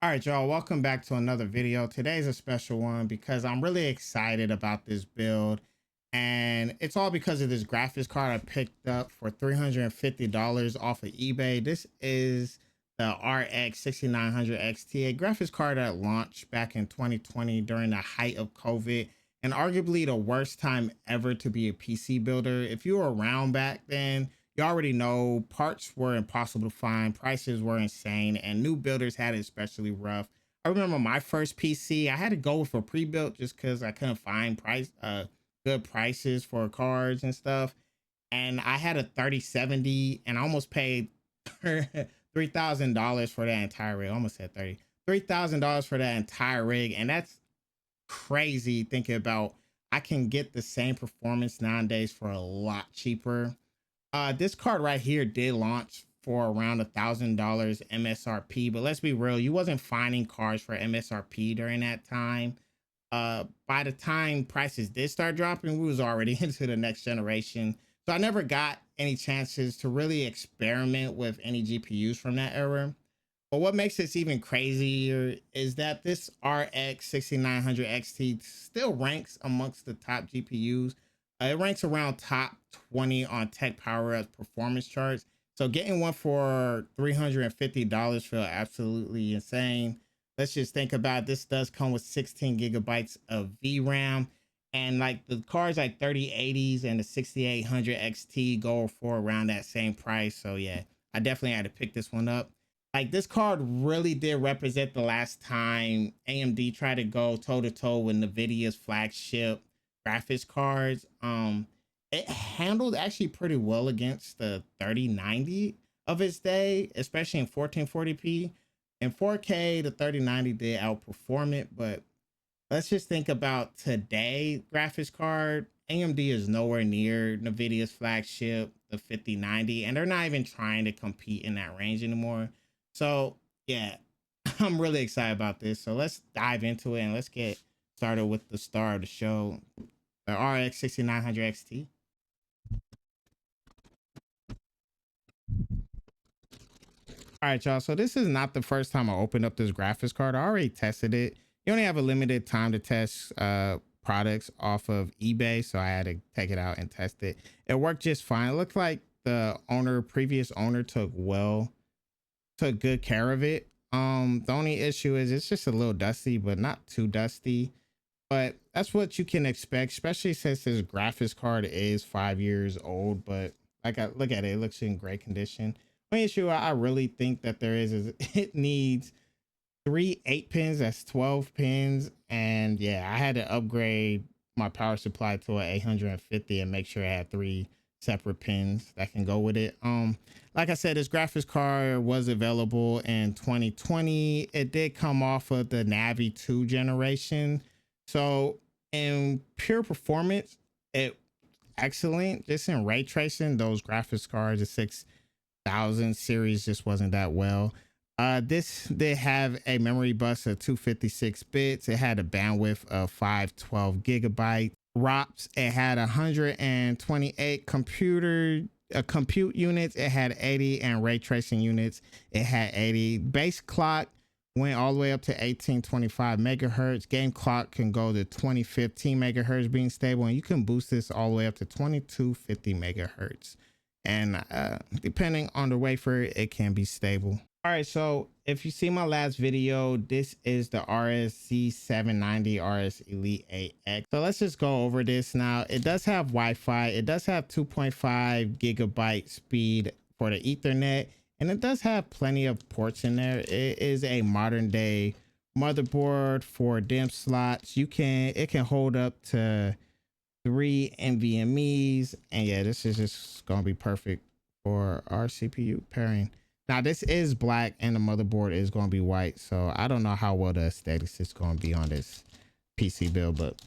All right, y'all, welcome back to another video. Today's a special one because I'm really excited about this build. And it's all because of this graphics card I picked up for $350 off of eBay. This is the RX 6900 XT, a graphics card that launched back in 2020 during the height of COVID and arguably the worst time ever to be a PC builder. If you were around back then, you already know parts were impossible to find, prices were insane, and new builders had it especially rough. I remember my first PC, I had to go with a pre-built just because I couldn't find good prices for cards and stuff. And I had a 3070 and I almost paid $3,000 for that entire rig. I almost said 30. $3,000 for that entire rig. And that's crazy thinking about I can get the same performance nowadays for a lot cheaper. This card right here did launch for around $1,000 MSRP, but let's be real, you wasn't finding cards for MSRP during that time. By the time prices did start dropping, we was already into the next generation. So I never got any chances to really experiment with any GPUs from that era. But what makes this even crazier is that this RX 6900 XT still ranks amongst the top GPUs. It ranks around top 20 on Tech Power performance charts. So getting one for $350 feel absolutely insane. Let's just think about it. This does come with 16 gigabytes of VRAM. And like the cards like 3080s and the 6800 XT go for around that same price. So yeah, I definitely had to pick this one up. Like this card really did represent the last time AMD tried to go toe to toe with NVIDIA's flagship graphics cards. It handled actually pretty well against the 3090 of its day, especially in 1440p. In 4K, the 3090 did outperform it, but let's just think about today graphics card. AMD is nowhere near NVIDIA's flagship, the 5090, and they're not even trying to compete in that range anymore. So yeah, I'm really excited about this. So let's dive into it and let's get started with the star of the show, the RX 6900 XT. All right, y'all. So this is not the first time I opened up this graphics card. I already tested it. You only have a limited time to test products off of eBay, so I had to take it out and test it. It worked just fine. It looked like the previous owner took good care of it. The only issue is it's just a little dusty, but not too dusty. But that's what you can expect, especially since this graphics card is 5 years old. But like I look at it, it looks in great condition. Only issue I really think that there is it needs three 8 pins, that's 12 pins. And yeah, I had to upgrade my power supply to an 850 and make sure I had three separate pins that can go with it. Like I said, this graphics card was available in 2020. It did come off of the Navi 2 generation. So in pure performance, it excellent. Just in ray tracing, those graphics cards, the 6000 series just wasn't that well. This did have a memory bus of 256 bits. It had a bandwidth of 512 gigabytes. ROPS, it had 128 compute units. It had 80, and ray tracing units, it had 80. Base clock went all the way up to 1825 megahertz. Game clock can go to 2015 megahertz being stable, and you can boost this all the way up to 2250 megahertz. And depending on the wafer, it can be stable. All right, so if you see my last video, this is the RSC 790 RS Elite 8X. So let's just go over this now. It does have Wi-Fi. It does have 2.5 gigabyte speed for the Ethernet, and it does have plenty of ports in there. It is a modern day motherboard for DIMM slots. It can hold up to 3 NVMe's, and yeah, this is just gonna be perfect for our CPU pairing. Now this is black and the motherboard is going to be white, so I don't know how well the aesthetics is going to be on this PC build, but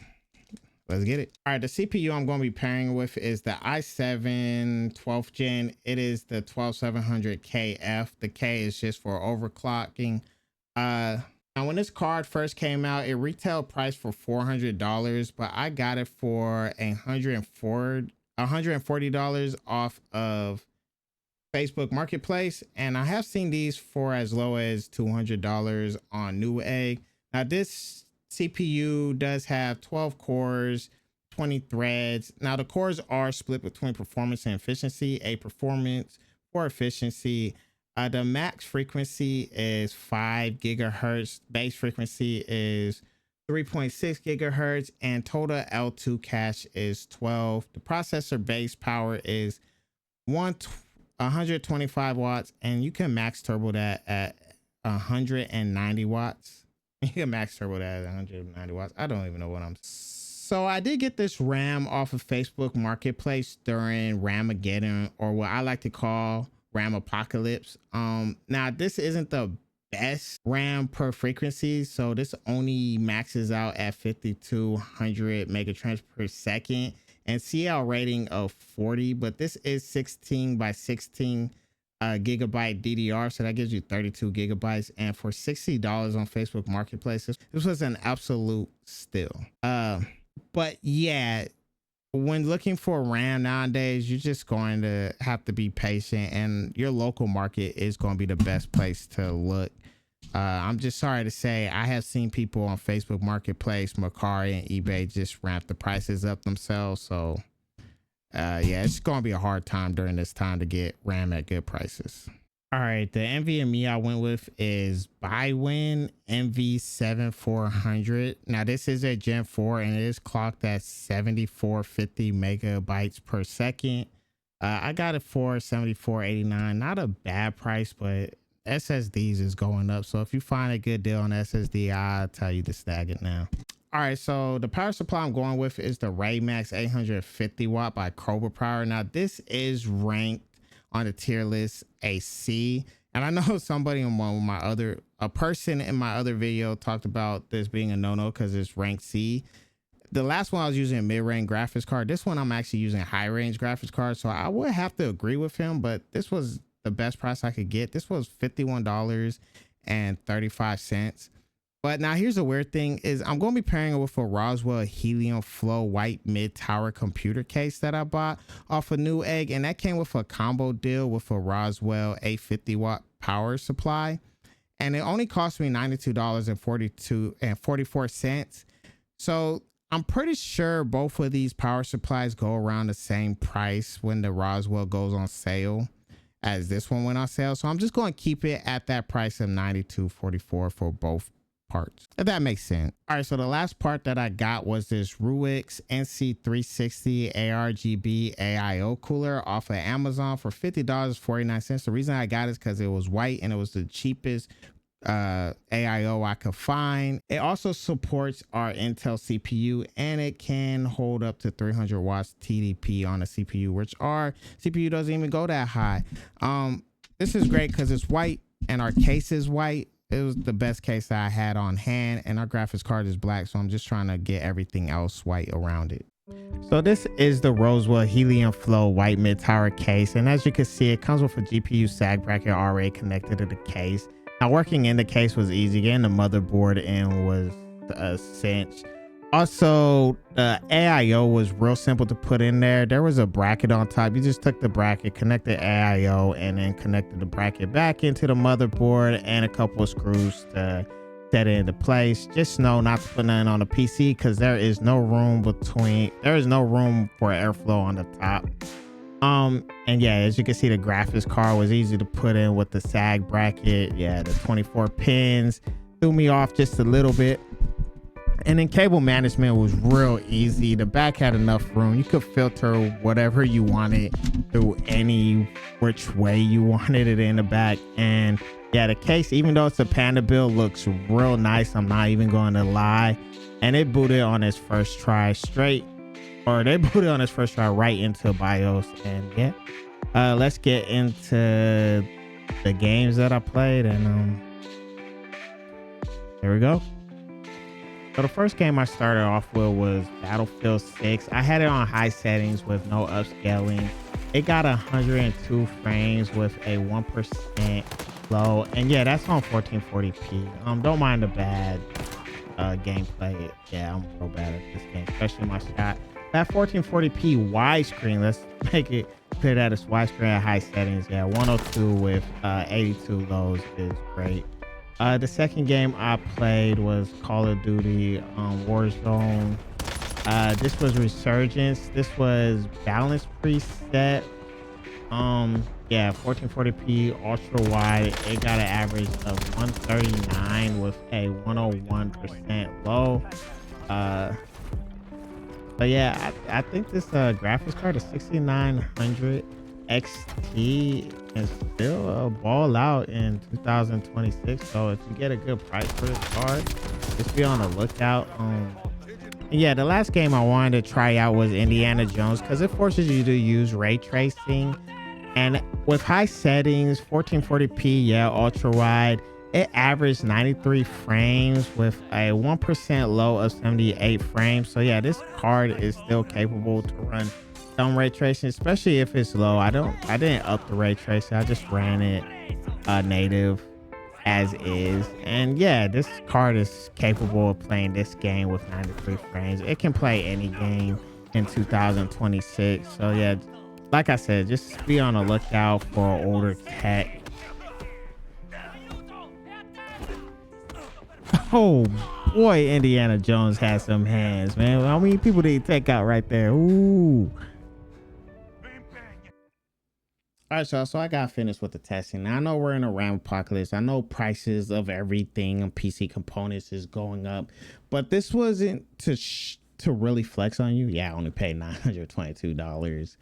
let's get it. All right, the CPU I'm going to be pairing with is the i7 12th gen. It is the 12700KF. The K is just for overclocking. Now when this card first came out, it retail priced for $400, but I got it for $140 off of Facebook Marketplace, and I have seen these for as low as $200 on Newegg. Now this CPU does have 12 cores, 20 threads. Now the cores are split between performance and efficiency. A performance for efficiency. The max frequency is 5 gigahertz. Base frequency is 3.6 gigahertz, and total L2 cache is 12. The processor base power is 125 watts, and you can max turbo that at 190 watts. You can max turbo that at 190 watts. I don't even know what I'm. So I did get this RAM off of Facebook Marketplace during Ramageddon, or what I like to call RAM Apocalypse. Now this isn't the best RAM per frequency, so this only maxes out at 5200 megatransfers per second and CL rating of 40, but this is 16 by 16 gigabyte DDR, so that gives you 32 gigabytes, and for $60 on Facebook Marketplace, this was an absolute steal. But yeah, when looking for RAM nowadays, you're just going to have to be patient, and your local market is going to be the best place to look. I'm just sorry to say, I have seen people on Facebook Marketplace, Mercari, and eBay just ramp the prices up themselves. So yeah, it's going to be a hard time during this time to get RAM at good prices. All right, the NVMe I went with is Bywin NV7400. Now this is a Gen 4 and it is clocked at 7450 megabytes per second. I got it for $74.89. Not a bad price, but SSDs is going up. So if you find a good deal on SSD, I'll tell you to snag it now. All right, so the power supply I'm going with is the Raymax 850 watt by Cobra Power. Now this is ranked on the tier list a C, and I know somebody in a person in my other video talked about this being a no-no because it's ranked C. The last one I was using a mid-range graphics card. This one I'm actually using a high-range graphics card, so I would have to agree with him, but this was the best price I could get. This was $51.35. But now here's the weird thing is I'm going to be pairing it with a Roswell Helium Flow white mid-tower computer case that I bought off of Newegg, and that came with a combo deal with a Roswell 850 watt power supply, and it only cost me $92.44. So I'm pretty sure both of these power supplies go around the same price when the Roswell goes on sale as this one went on sale. So I'm just going to keep it at that price of $92.44 for both parts, if that makes sense. All right, so the last part that I got was this Ruix NC360 ARGB AIO cooler off of Amazon for $50.49. The reason I got it is because it was white and it was the cheapest AIO I could find. It also supports our Intel CPU, and it can hold up to 300 watts TDP on a CPU, which our CPU doesn't even go that high. This is great because it's white and our case is white. It was the best case that I had on hand, and our graphics card is black, so I'm just trying to get everything else white around it. So this is the Roswell Helium Flow white mid-tower case, and as you can see, it comes with a GPU sag bracket already connected to the case. Now working in the case was easy. Getting the motherboard in was a cinch. Also, the AIO was real simple to put in there. There was a bracket on top. You just took the bracket, connected AIO, and then connected the bracket back into the motherboard and a couple of screws to set it into place. Just know not to put nothing on the PC because there is no room for airflow on the top. And yeah, as you can see, the graphics card was easy to put in with the sag bracket. Yeah, the 24 pins threw me off just a little bit. And then cable management was real easy. The back had enough room. You could filter whatever you wanted through any which way you wanted it in the back. And yeah, the case, even though it's a Panda build, looks real nice. I'm not even going to lie. And it booted on its first try right into BIOS. And yeah, let's get into the games that I played. And here we go. So the first game I started off with was Battlefield 6. I had it on high settings with no upscaling. It got 102 frames with a 1% low. And yeah, that's on 1440p. Don't mind the bad gameplay. Yeah, I'm real bad at this game, especially my shot. That 1440p widescreen, let's make it put it at its widescreen at high settings. Yeah, 102 with 82 lows is great. The second game I played was Call of Duty Warzone. This was Resurgence. This was balance preset. Yeah, 1440p ultra wide. It got an average of 139 with a 101% low. But yeah, I think this graphics card, the 6900 XT, is still a ball out in 2026. So if you get a good price for this card, just be on the lookout. Yeah, the last game I wanted to try out was Indiana Jones because it forces you to use ray tracing. And with high settings, 1440p, yeah, ultra wide, it averaged 93 frames with a 1% low of 78 frames. So yeah, this card is still capable to run some ray tracing, especially if it's low. I didn't up the ray tracing. I just ran it native as is. And yeah, this card is capable of playing this game with 93 frames. It can play any game in 2026. So yeah, like I said, just be on the lookout for older tech. Oh boy, Indiana Jones has some hands, man. How many people did he take out right there? Ooh. All right, y'all. So I got finished with the testing. Now I know we're in a RAM apocalypse. I know prices of everything and PC components is going up, but this wasn't to really flex on you. Yeah, I only paid $922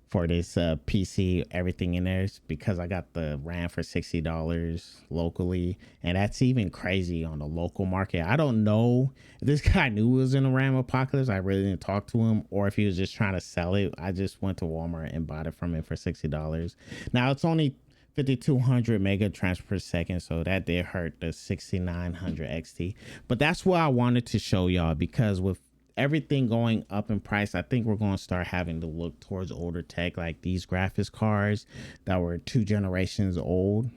for this PC, everything in there, because I got the RAM for $60 locally, and that's even crazy on the local market. I don't know if this guy knew it was in a RAM apocalypse. I really didn't talk to him, or if he was just trying to sell it. I just went to Walmart and bought it from him for $60. Now it's only 5200 mega transfer per second, so that did hurt the 6900 XT, but that's what I wanted to show y'all, because with everything going up in price, I think we're going to start having to look towards older tech, like these graphics cards that were 2 generations old.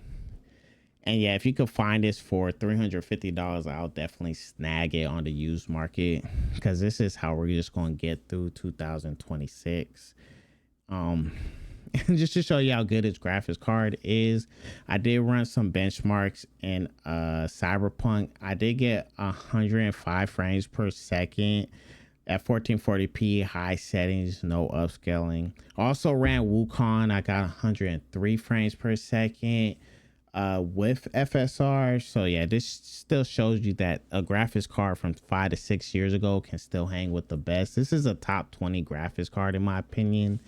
And yeah, if you could find this for $350, I'll definitely snag it on the used market, because this is how we're just going to get through 2026. And just to show you how good this graphics card is, I did run some benchmarks in Cyberpunk. I did get 105 frames per second at 1440p high settings, no upscaling. Also ran Wukong. I got 103 frames per second with FSR. So yeah, this still shows you that a graphics card from 5 to 6 years ago can still hang with the best. This is a top 20 graphics card in my opinion.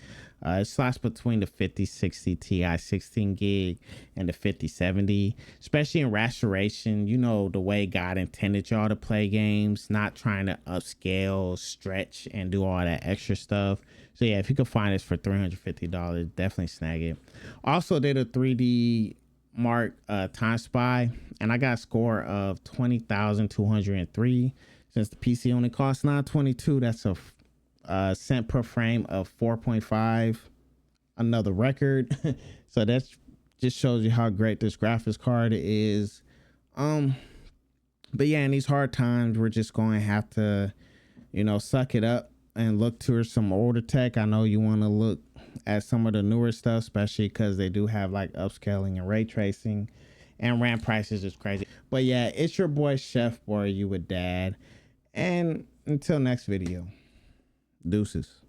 It slots between the 5060 Ti 16 gig and the 5070, especially in restoration. You know, the way God intended y'all to play games, not trying to upscale, stretch, and do all that extra stuff. So yeah, if you could find this for $350, definitely snag it. Also did a 3D Mark Time Spy, and I got a score of 20,203. Since the PC only costs $922, that's a cent per frame of 4.5, another record. So that's just shows you how great this graphics card is. But yeah, in these hard times, we're just going to have to, you know, suck it up and look towards some older tech. I know you want to look at some of the newer stuff, especially because they do have like upscaling and ray tracing, and RAM prices is crazy. But yeah, it's your boy Chef Boy, you with Dad, and until next video, deuces.